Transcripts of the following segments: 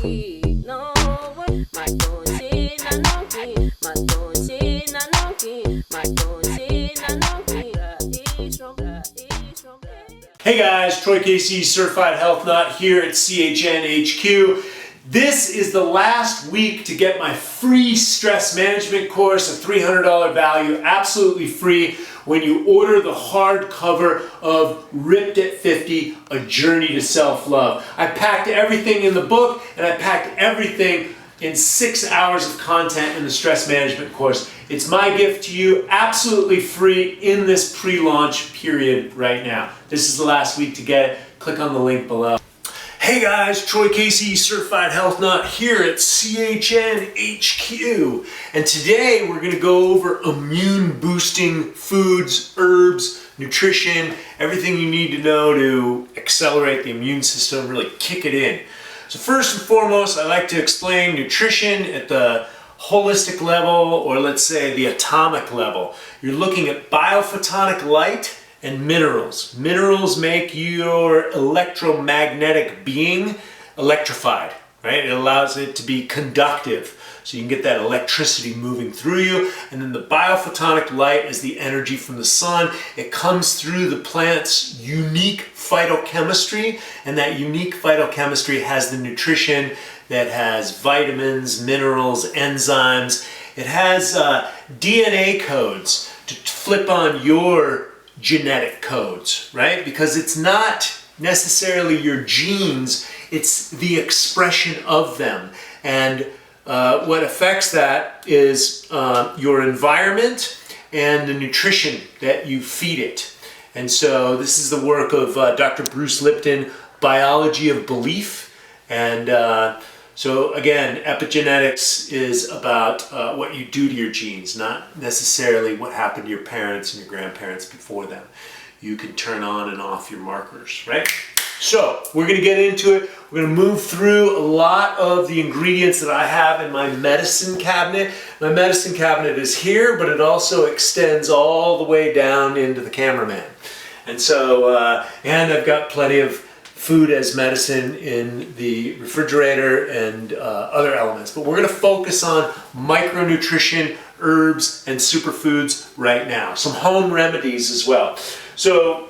Hey guys, Troy Casey, Certified Health Nut here at CHNHQ. This is the last week to get my free stress management course, a $300 value, absolutely free, when you order the hardcover of Ripped at 50, A Journey to Self-Love. I packed everything in the book, and I packed everything in 6 hours of content in the stress management course. It's my gift to you, absolutely free in this pre-launch period right now. This is the last week to get it. Click on the link below. Hey guys, Troy Casey, Certified Health Nut here at CHNHQ. And today we're gonna go over immune boosting foods, herbs, nutrition, everything you need to know to accelerate the immune system, really kick it in. So first and foremost, I like to explain nutrition at the holistic level, or let's say the atomic level. You're looking at biophotonic light and minerals. Minerals make your electromagnetic being electrified, right? It allows it to be conductive, so you can get that electricity moving through you. And then the biophotonic light is the energy from the sun. It comes through the plant's unique phytochemistry, and that unique phytochemistry has the nutrition that has vitamins, minerals, enzymes. It has DNA codes to flip on your genetic codes, right? Because it's not necessarily your genes, it's the expression of them. And what affects that is your environment and the nutrition that you feed it. And so this is the work of Dr. Bruce Lipton, Biology of Belief. And so again, epigenetics is about what you do to your genes, not necessarily what happened to your parents and your grandparents before them. You can turn on and off your markers, right? So we're going to get into it. We're going to move through a lot of the ingredients that I have in my medicine cabinet. My medicine cabinet is here, but it also extends all the way down into the cameraman. And so, and I've got plenty of food as medicine in the refrigerator and other elements. But we're going to focus on micronutrition, herbs, and superfoods right now. Some home remedies as well. So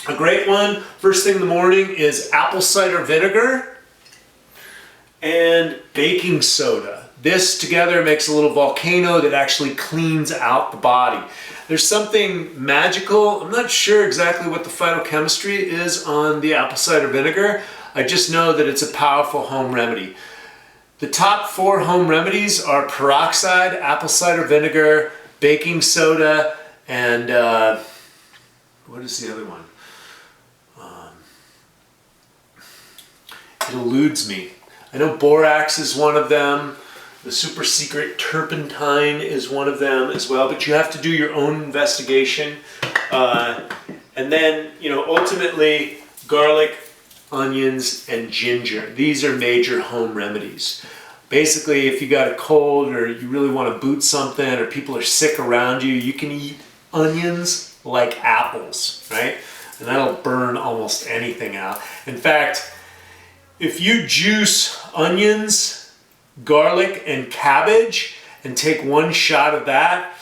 a great one, first thing in the morning, is apple cider vinegar and baking soda. This together makes a little volcano that actually cleans out the body. There's something magical. I'm not sure exactly what the phytochemistry is on the apple cider vinegar. I just know that it's a powerful home remedy. The top 4 home remedies are peroxide, apple cider vinegar, baking soda, and what is the other one? It eludes me. I know borax is one of them. The super secret turpentine is one of them as well, but you have to do your own investigation. And then, ultimately, garlic, onions, and ginger. These are major home remedies. Basically, if you got a cold or you really want to boot something or people are sick around you, you can eat onions like apples, right? And that'll burn almost anything out. In fact, if you juice onions, garlic, and cabbage and take 1 shot of that,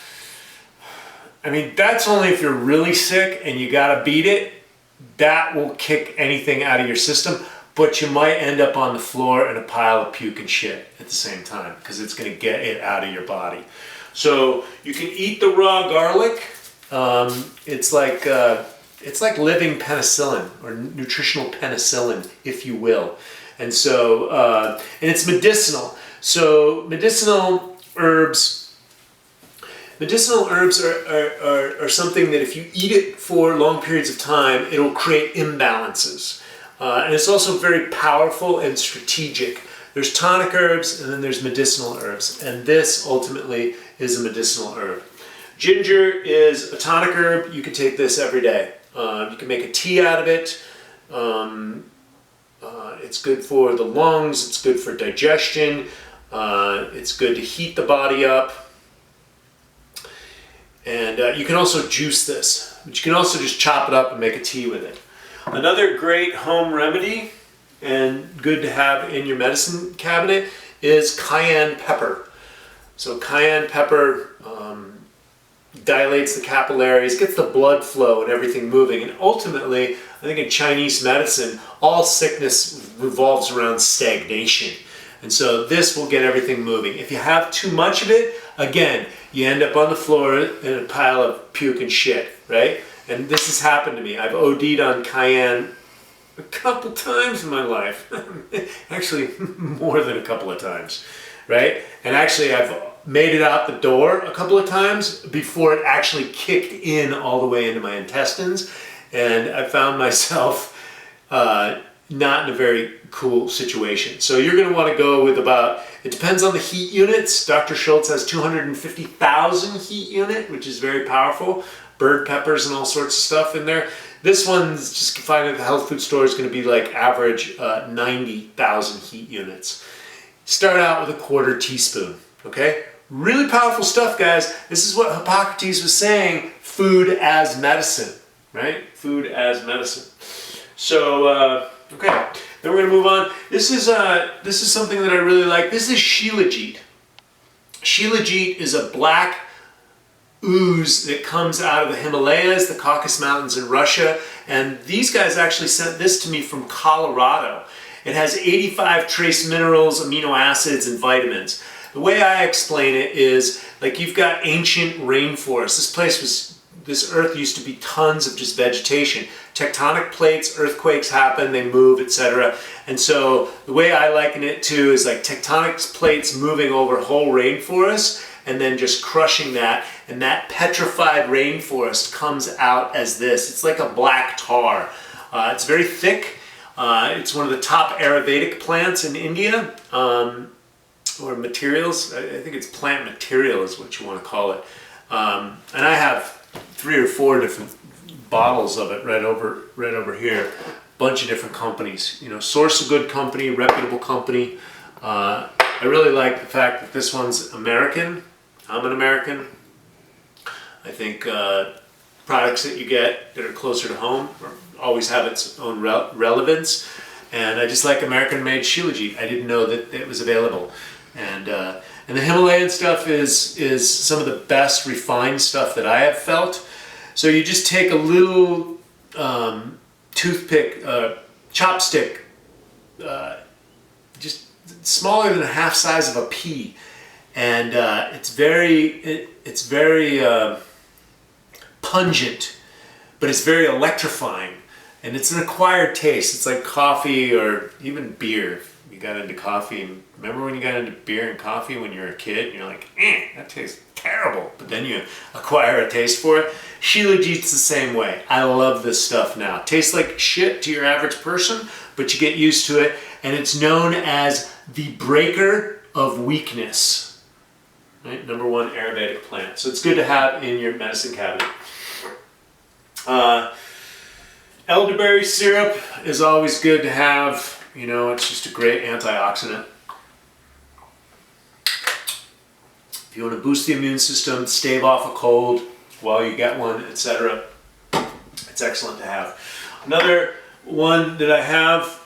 I mean, that's only if you're really sick and you gotta beat it. That will kick anything out of your system, but you might end up on the floor in a pile of puke and shit at the same time because it's gonna get it out of your body. So you can eat the raw garlic. It's like living penicillin, or nutritional penicillin, if you will. And so, and it's medicinal. So medicinal herbs are something that if you eat it for long periods of time, it'll create imbalances. And it's also very powerful and strategic. There's tonic herbs and then there's medicinal herbs. And this ultimately is a medicinal herb. Ginger is a tonic herb. You can take this every day. You can make a tea out of it. It's good for the lungs. It's good for digestion. It's good to heat the body up. And you can also juice this. But you can also just chop it up and make a tea with it. Another great home remedy and good to have in your medicine cabinet is cayenne pepper. So cayenne pepper dilates the capillaries, gets the blood flow and everything moving. And ultimately, I think in Chinese medicine, all sickness revolves around stagnation. And so this will get everything moving. If you have too much of it, again, you end up on the floor in a pile of puke and shit, right? And this has happened to me. I've OD'd on cayenne a couple times in my life. Actually, more than a couple of times, right? And actually, I've made it out the door a couple of times before it actually kicked in all the way into my intestines. And I found myself not in a very cool situation. So you're going to want to go with about, it depends on the heat units. Dr. Schultz has 250,000 heat unit, which is very powerful. Bird peppers and all sorts of stuff in there. This one's just find at the health food store is going to be like average 90,000 heat units. Start out with a 1/4 teaspoon, okay? Really powerful stuff, guys. This is what Hippocrates was saying, food as medicine, right? Food as medicine. So, okay, then we're going to move on. This is something that I really like. This is Shilajit. Shilajit is a black ooze that comes out of the Himalayas, the Caucasus Mountains in Russia, and these guys actually sent this to me from Colorado. It has 85 trace minerals, amino acids, and vitamins. The way I explain it is, like, you've got ancient rainforests. This earth used to be tons of just vegetation. Tectonic plates, earthquakes happen, they move, etc. And so the way I liken it to is like tectonic plates moving over whole rainforests and then just crushing that, and that petrified rainforest comes out as this. It's like a black tar. It's very thick. It's one of the top Ayurvedic plants in India, or materials. I think it's plant material is what you want to call it. And I have 3 or 4 different bottles of it right over here. Bunch of different companies. You know, source a good company, reputable company. I really like the fact that this one's American. I'm an American. I think products that you get that are closer to home always have its own relevance. And I just like American-made Shilajit. I didn't know that it was available. And the Himalayan stuff is some of the best refined stuff that I have felt. So you just take a little toothpick, chopstick, just smaller than a half size of a pea, and it's very pungent, but it's very electrifying, and it's an acquired taste. It's like coffee or even beer. You got into coffee, and remember when you got into beer and coffee when you were a kid, and you're like, that tastes terrible, but then you acquire a taste for it. Shilajit's the same way. I love this stuff now. Tastes like shit to your average person, but you get used to it, and it's known as the breaker of weakness. Right? #1 Ayurvedic plant. So it's good to have in your medicine cabinet. Elderberry syrup is always good to have. You know, it's just a great antioxidant. If you want to boost the immune system, stave off a cold while you get one, etc., it's excellent to have. Another one that I have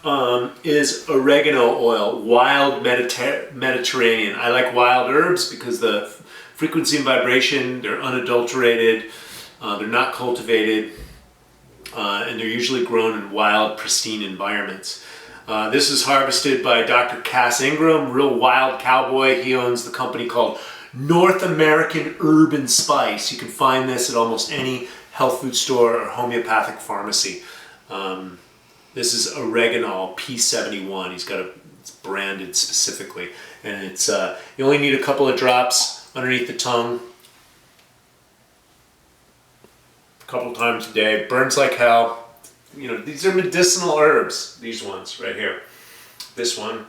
is oregano oil, wild Mediterranean. I like wild herbs because the frequency and vibration, they're unadulterated, they're not cultivated, and they're usually grown in wild, pristine environments. This is harvested by Dr. Cass Ingram, real wild cowboy. He owns the company called North American Herb and Spice. You can find this at almost any health food store or homeopathic pharmacy. This is oregano P71. It's branded specifically, and it's you only need a couple of drops underneath the tongue, a couple times a day. Burns like hell. You know, these are medicinal herbs. These ones right here, this one,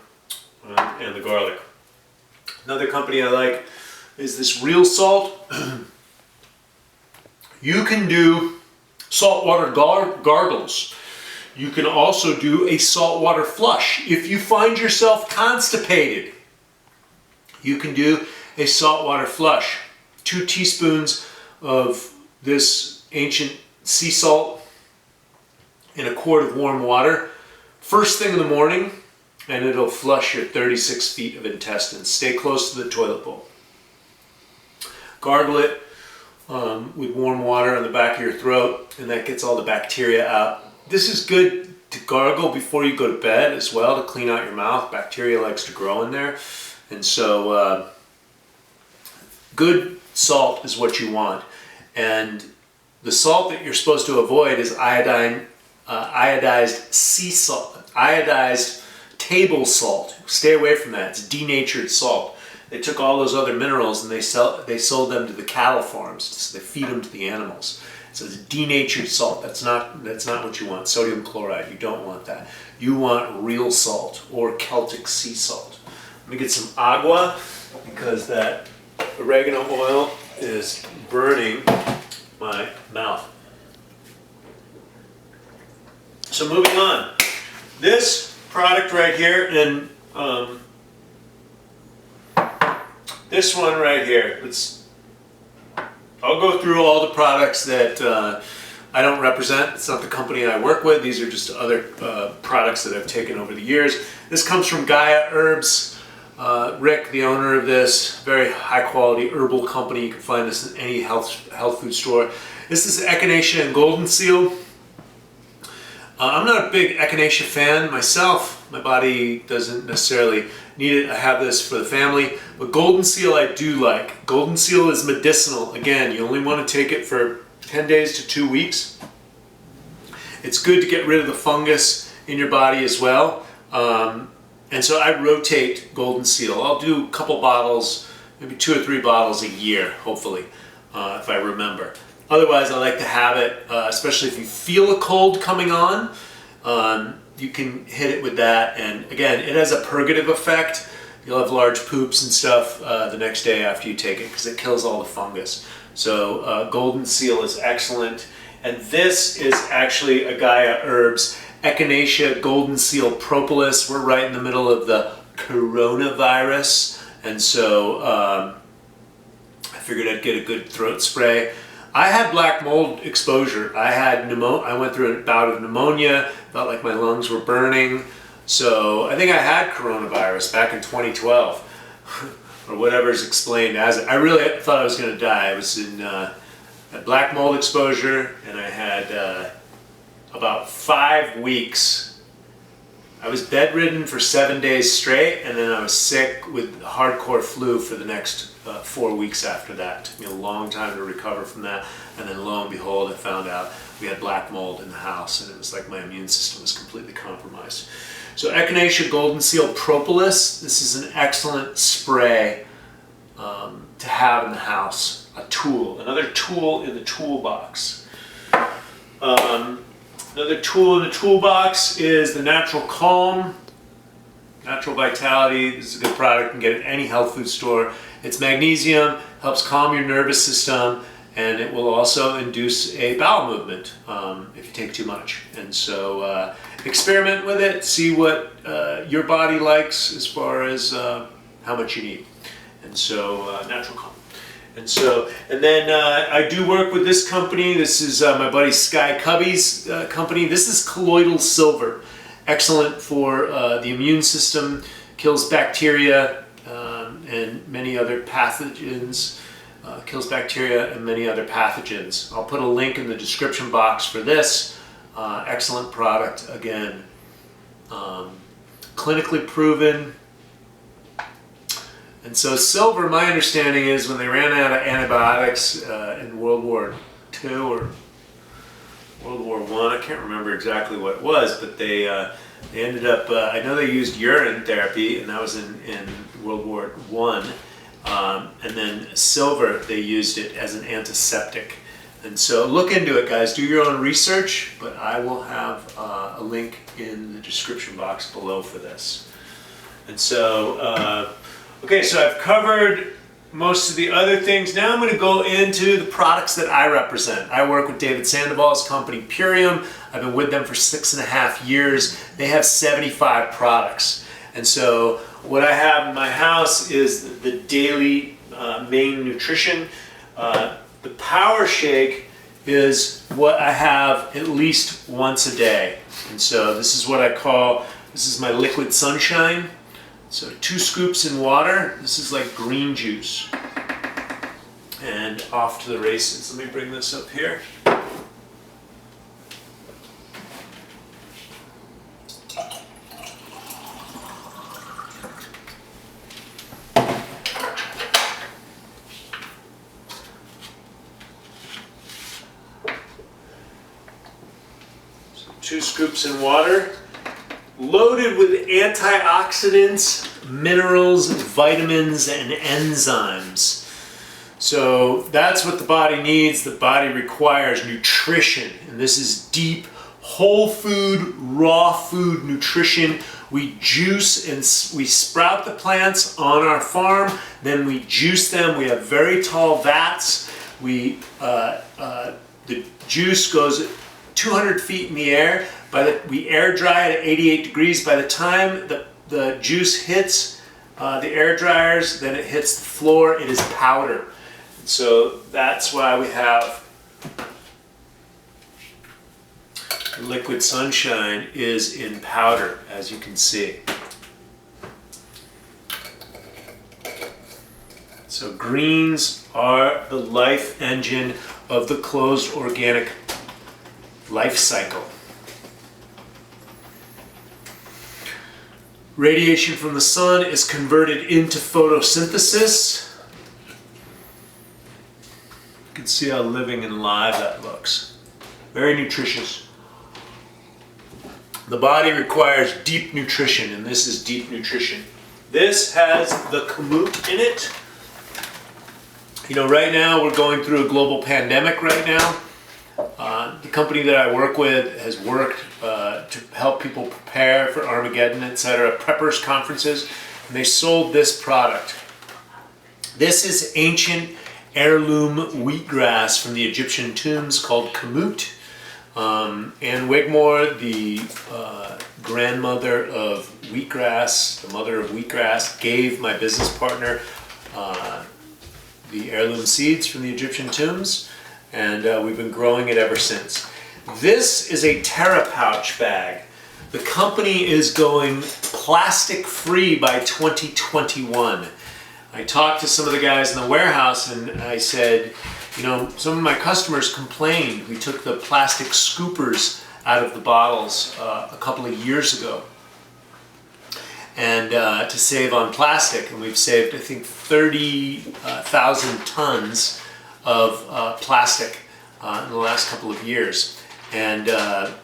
and the garlic. Another company I like is this Real Salt. You can do saltwater gargles. You can also do a saltwater flush. If you find yourself constipated, you can do a saltwater flush. 2 teaspoons of this ancient sea salt in a quart of warm water. first thing in the morning, and it'll flush your 36 feet of intestines. Stay close to the toilet bowl. Gargle it with warm water on the back of your throat, and that gets all the bacteria out. This is good to gargle before you go to bed as well, to clean out your mouth. Bacteria likes to grow in there. And so good salt is what you want. And the salt that you're supposed to avoid is iodized sea salt, iodized table salt. Stay away from that. It's denatured salt. They took all those other minerals and they sold them to the cattle farms. So they feed them to the animals. So it's denatured salt. That's not what you want. Sodium chloride. You don't want that. You want real salt or Celtic sea salt. Let me get some agua because that oregano oil is burning my mouth. So moving on. This product right here, and this one right here. I'll go through all the products that I don't represent. It's not the company I work with. These are just other products that I've taken over the years. This comes from Gaia Herbs. Rick, the owner of this, very high quality herbal company. You can find this in any health food store. This is Echinacea and Golden Seal. I'm not a big Echinacea fan myself. My body doesn't necessarily need it. I have this for the family. But Golden Seal I do like. Golden Seal is medicinal. Again, you only want to take it for 10 days to 2 weeks. It's good to get rid of the fungus in your body as well. And so I rotate Golden Seal. I'll do a couple bottles, maybe 2 or 3 bottles a year, hopefully, if I remember. Otherwise, I like to have it, especially if you feel a cold coming on, you can hit it with that. And again, it has a purgative effect. You'll have large poops and stuff the next day after you take it because it kills all the fungus. So Golden Seal is excellent. And this is actually a Gaia Herbs Echinacea Golden Seal Propolis. We're right in the middle of the coronavirus. And so I figured I'd get a good throat spray. I had black mold exposure. I went through a bout of pneumonia, felt like my lungs were burning. So I think I had coronavirus back in 2012 or whatever's explained as it. I really thought I was going to die. I was in had black mold exposure, and I had about 5 weeks. I was bedridden for 7 days straight, and then I was sick with hardcore flu for the next 4 weeks after that. It took me a long time to recover from that, and then lo and behold, I found out we had black mold in the house, and it was like my immune system was completely compromised. So Echinacea Golden Seal Propolis, this is an excellent spray to have in the house. A tool, another tool in the toolbox. Another tool in the toolbox is the Natural Calm, Natural Vitality. This is a good product. You can get it at any health food store. It's magnesium, helps calm your nervous system, and it will also induce a bowel movement if you take too much. And so experiment with it, see what your body likes as far as how much you need. And so Natural Calm. And then I do work with this company. This is my buddy Sky Cubby's company. This is colloidal silver. Excellent for the immune system, kills bacteria and many other pathogens. Kills bacteria and many other pathogens. I'll put a link in the description box for this. Excellent product, again. Clinically proven. And so silver, my understanding is when they ran out of antibiotics in World War II or World War I, I can't remember exactly what it was, but they ended up, I know they used urine therapy, and that was in World War I. And then silver, they used it as an antiseptic. And so look into it, guys. Do your own research, but I will have a link in the description box below for this. And so, okay, so I've covered most of the other things. Now I'm going to go into the products that I represent. I work with David Sandoval's company, Purium. I've been with them for 6.5 years. They have 75 products. And so what I have in my house is the daily main nutrition. The Power Shake is what I have at least once a day. And so this is what I call, this is my liquid sunshine. So 2 scoops in water. This is like green juice. And off to the races. Let me bring this up here. So 2 scoops in water, loaded with antioxidants, minerals, vitamins, and enzymes. So that's what the body needs. The body requires nutrition, and this is deep, whole food, raw food nutrition. We juice and we sprout the plants on our farm, then we juice them. We have very tall vats. The juice goes 200 feet in the air. We air dry it at 88 degrees. By the time the juice hits the air dryers, then it hits the floor, it is powder. So that's why we have liquid sunshine is in powder, as you can see. So greens are the life engine of the closed organic life cycle. Radiation from the sun is converted into photosynthesis. You can see how living and live that looks. Very nutritious. The body requires deep nutrition, and this is deep nutrition. This has the kamut in it. You know, right now we're going through a global pandemic right now. The company that I work with has worked to help people prepare for Armageddon, etc., preppers conferences, and they sold this product. This is ancient heirloom wheatgrass from the Egyptian tombs called kamut. Anne Wigmore, the grandmother of wheatgrass, the mother of wheatgrass, gave my business partner the heirloom seeds from the Egyptian tombs, and we've been growing it ever since. This is a TerraPouch bag. The company is going plastic free by 2021. I talked to some of the guys in the warehouse and I said, you know, some of my customers complained we took the plastic scoopers out of the bottles a couple of years ago, and to save on plastic, and we've saved, I think, 30,000 tons of plastic in the last couple of years. And I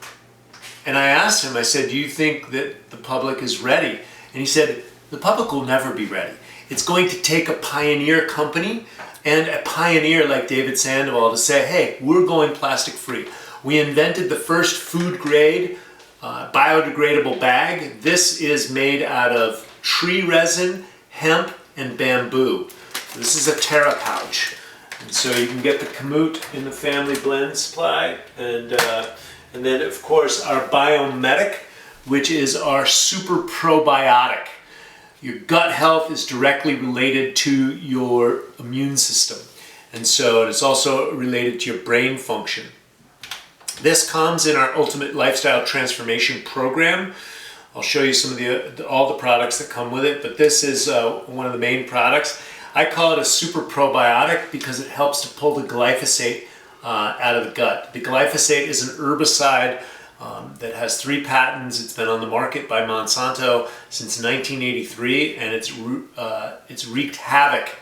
asked him, I said, do you think that the public is ready? And he said, the public will never be ready. It's going to take a pioneer company and a pioneer like David Sandoval to say, hey, we're going plastic free. We invented the first food grade biodegradable bag. This is made out of tree resin, hemp, and bamboo. This is a TerraPouch. And so you can get the kamut in the family blend supply. And then, of course, our Biomedic, which is our super probiotic. Your gut health is directly related to your immune system. And so it's also related to your brain function. This comes in our Ultimate Lifestyle Transformation Program. I'll show you some of all the products that come with it, but this is one of the main products. I call it a super probiotic because it helps to pull the glyphosate out of the gut. The glyphosate is an herbicide that has 3 patents. It's been on the market by Monsanto since 1983, and it's wreaked havoc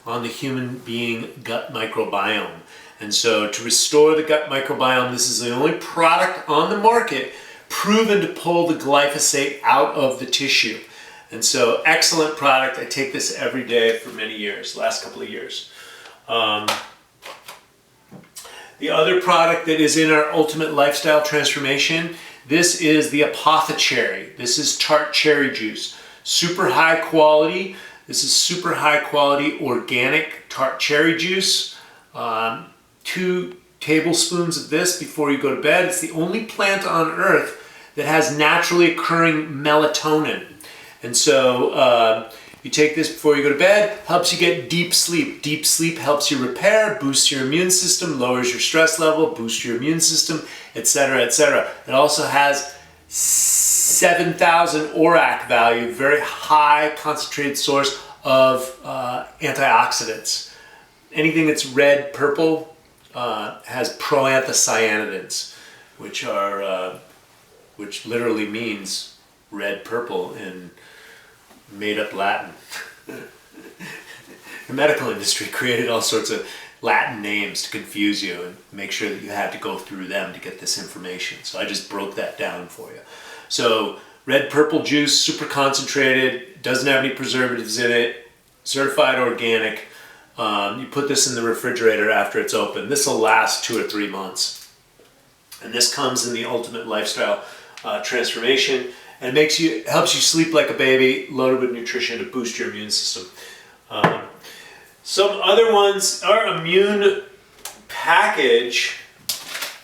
on the human being gut microbiome. And so to restore the gut microbiome, this is the only product on the market proven to pull the glyphosate out of the tissue. And so excellent product. I take this every day for many years, last couple of years. The other product that is in our Ultimate Lifestyle Transformation, this is the Apothecary. This is tart cherry juice. Super high quality. This is super high quality organic tart cherry juice. 2 tablespoons of this before you go to bed. It's the only plant on earth that has naturally occurring melatonin. And so You take this before you go to bed, helps you get deep sleep. Deep sleep helps you repair, boosts your immune system, lowers your stress level, boosts your immune system, etc., etc. It also has 7,000 ORAC value, very high concentrated source of antioxidants. Anything that's red, purple has proanthocyanidins, which literally means red, purple in made-up Latin. The medical industry created all sorts of Latin names to confuse you and make sure that you had to go through them to get this information. So I just broke that down for you. So red purple juice, super concentrated, doesn't have any preservatives in it, certified organic. You put this in the refrigerator after it's open. This will last 2 or 3 months. And this comes in the ultimate lifestyle transformation, and helps you sleep like a baby, loaded with nutrition to boost your immune system. Some other ones, our immune package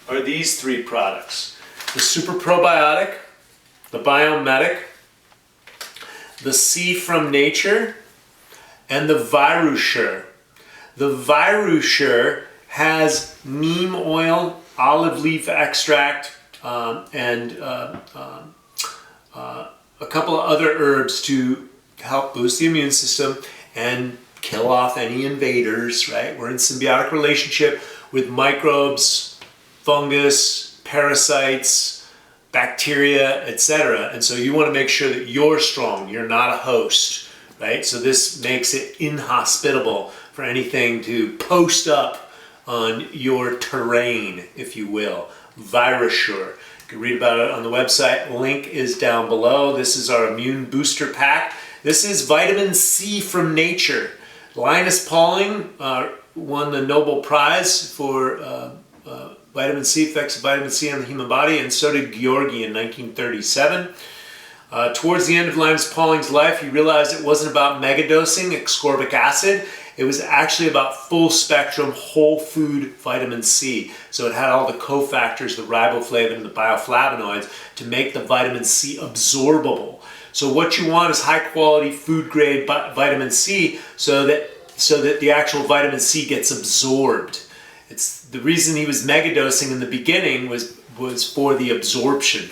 are these 3 products. The Super Probiotic, the Biomedic, the C from Nature, and the Virusure. The Virusure has neem oil, olive leaf extract, and a couple of other herbs to help boost the immune system and kill off any invaders, right? We're in symbiotic relationship with microbes, fungus, parasites, bacteria, etc. And so you want to make sure that you're strong, you're not a host, right? So this makes it inhospitable for anything to post up on your terrain, if you will. Virusure. You can read about it on the website. Link is down below. This is our immune booster pack. This is vitamin C from nature. Linus Pauling won the Nobel Prize for vitamin C, effects of vitamin C on the human body, and so did Georgi in 1937. Towards the end of Linus Pauling's life, he realized it wasn't about megadosing ascorbic acid. It was actually about full spectrum whole food vitamin C. So it had all the cofactors, the riboflavin and the bioflavonoids to make the vitamin C absorbable. So what you want is high quality food grade vitamin C so that the actual vitamin C gets absorbed. It's the reason he was megadosing in the beginning was for the absorption.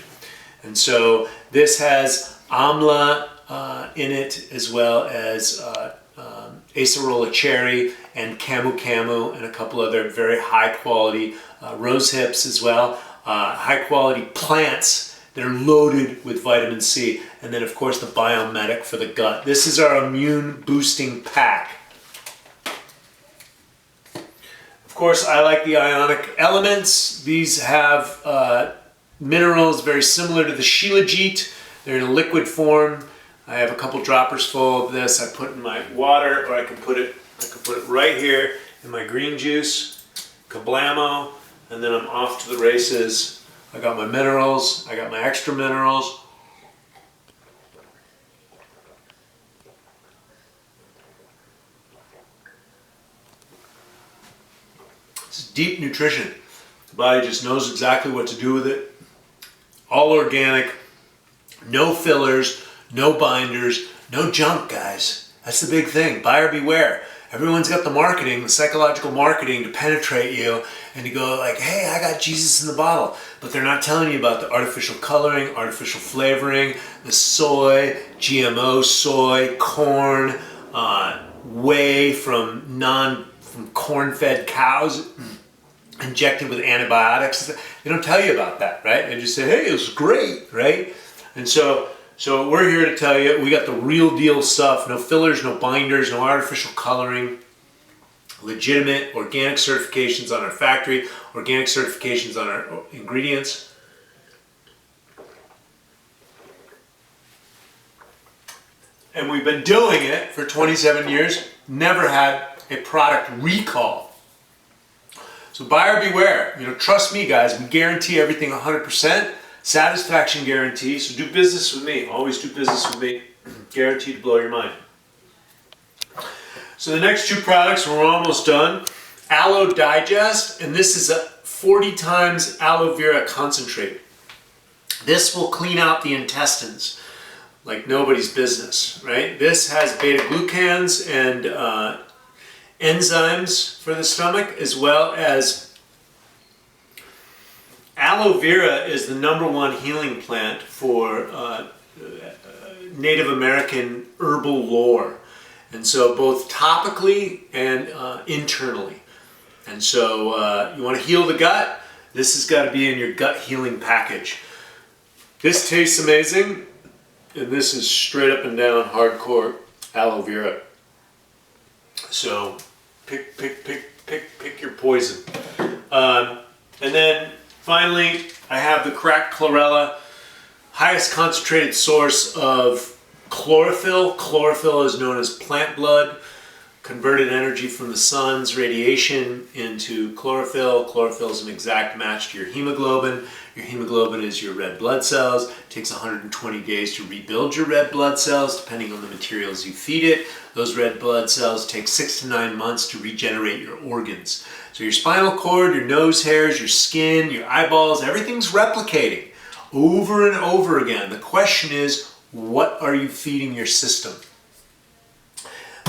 And so this has amla in it, as well as acerola cherry and camu camu, and a couple other very high quality rose hips as well. High quality plants that are loaded with vitamin C. And then of course the Biomedic for the gut. This is our immune boosting pack. Of course, I like the ionic elements. These have minerals very similar to the Shilajit. They're in a liquid form. I have a couple droppers full of this. I put in my water, or I can put it right here in my green juice. Kablamo, and then I'm off to the races. I got my minerals. I got my extra minerals. It's deep nutrition. The body just knows exactly what to do with it. All organic, no fillers, no binders, no junk, guys. That's the big thing. Buyer beware. Everyone's got the marketing, the psychological marketing to penetrate you and to go like, hey, I got Jesus in the bottle. But they're not telling you about the artificial coloring, artificial flavoring, the soy, GMO soy, corn, whey from corn-fed cows injected with antibiotics. They don't tell you about that, right? They just say, hey, it was great, right? And so we're here to tell you, we got the real deal stuff, no fillers, no binders, no artificial coloring, legitimate organic certifications on our factory, organic certifications on our ingredients. And we've been doing it for 27 years, never had a product recall. So buyer beware, trust me guys, we guarantee everything 100%. Satisfaction guarantee, so do business with me. Always do business with me. Guaranteed to blow your mind. So the next 2 products, we're almost done. Aloe Digest, and this is a 40 times aloe vera concentrate. This will clean out the intestines. like nobody's business, right? This has beta-glucans and enzymes for the stomach, as well as aloe vera is the #1 healing plant for Native American herbal lore. And so both topically and internally. And so you want to heal the gut, this has got to be in your gut healing package. This tastes amazing, and this is straight up and down hardcore aloe vera. So pick your poison. And then finally, I have the cracked chlorella, highest concentrated source of chlorophyll. Chlorophyll is known as plant blood, converted energy from the sun's radiation into chlorophyll. Chlorophyll is an exact match to your hemoglobin. Your hemoglobin is your red blood cells. It takes 120 days to rebuild your red blood cells, depending on the materials you feed it. Those red blood cells take 6 to 9 months to regenerate your organs. So your spinal cord, your nose hairs, your skin, your eyeballs, everything's replicating over and over again. The question is, what are you feeding your system?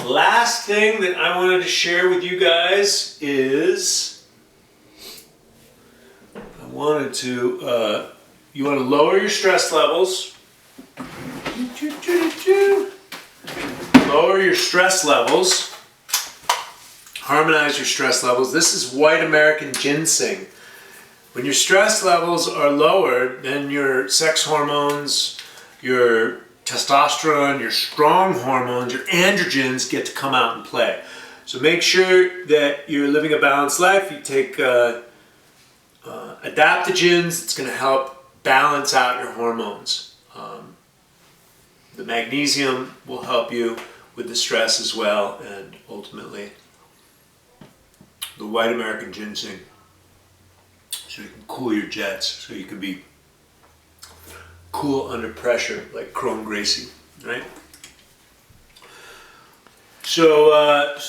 Last thing that I wanted to share with you guys is you want to lower your stress levels. Lower your stress levels. Harmonize your stress levels. This is white American ginseng. When your stress levels are lowered, then your sex hormones, your testosterone, your strong hormones, your androgens get to come out and play. So make sure that you're living a balanced life. You take adaptogens. It's going to help balance out your hormones. The magnesium will help you with the stress as well, and ultimately the white American ginseng, so you can cool your jets, so you can be cool under pressure like Chrome Gracie, right? So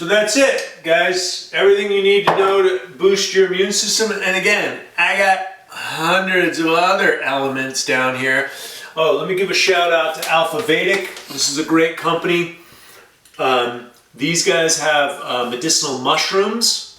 that's it, guys. Everything you need to know to boost your immune system. And again, I got hundreds of other elements down here. Oh, let me give a shout out to Alpha Vedic. This is a great company. These guys have medicinal mushrooms.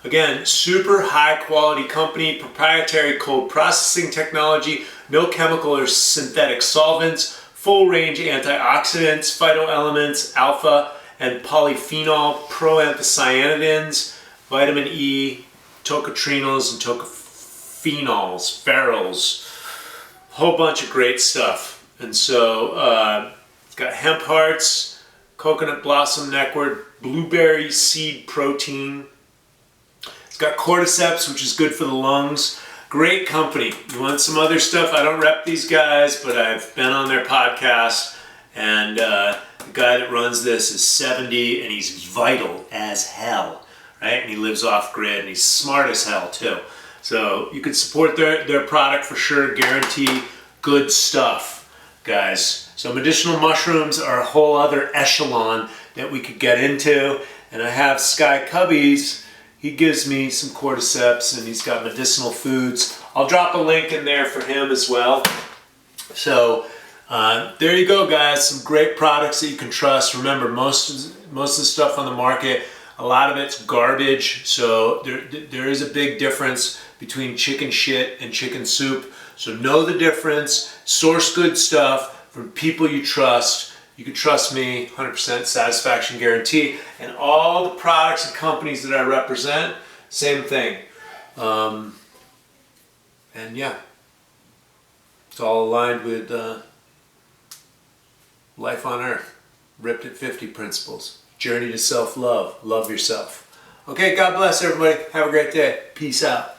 Again, super high quality company, proprietary cold processing technology, no chemical or synthetic solvents, full range antioxidants, phytoelements, alpha and polyphenol, proanthocyanidins, vitamin E, tocotrienols and tocophenols, pherols, whole bunch of great stuff. And so it's got hemp hearts, coconut blossom nectar, blueberry seed protein. It's got cordyceps, which is good for the lungs. Great company. You want some other stuff? I don't rep these guys, but I've been on their podcast, and the guy that runs this is 70, and he's vital as hell, right? And he lives off grid, and he's smart as hell too. So you can support their product for sure. Guarantee good stuff, guys. So medicinal mushrooms are a whole other echelon that we could get into. And I have Sky Cubbies. He gives me some cordyceps, and he's got medicinal foods. I'll drop a link in there for him as well. So there you go, guys. Some great products that you can trust. Remember, most of the stuff on the market, a lot of it's garbage. So there is a big difference between chicken shit and chicken soup. So know the difference. Source good stuff from people you trust. You can trust me, 100% satisfaction guarantee. And all the products and companies that I represent, same thing. And yeah, it's all aligned with life on earth. Ripped at 50 principles. Journey to self-love. Love yourself. Okay, God bless everybody. Have a great day. Peace out.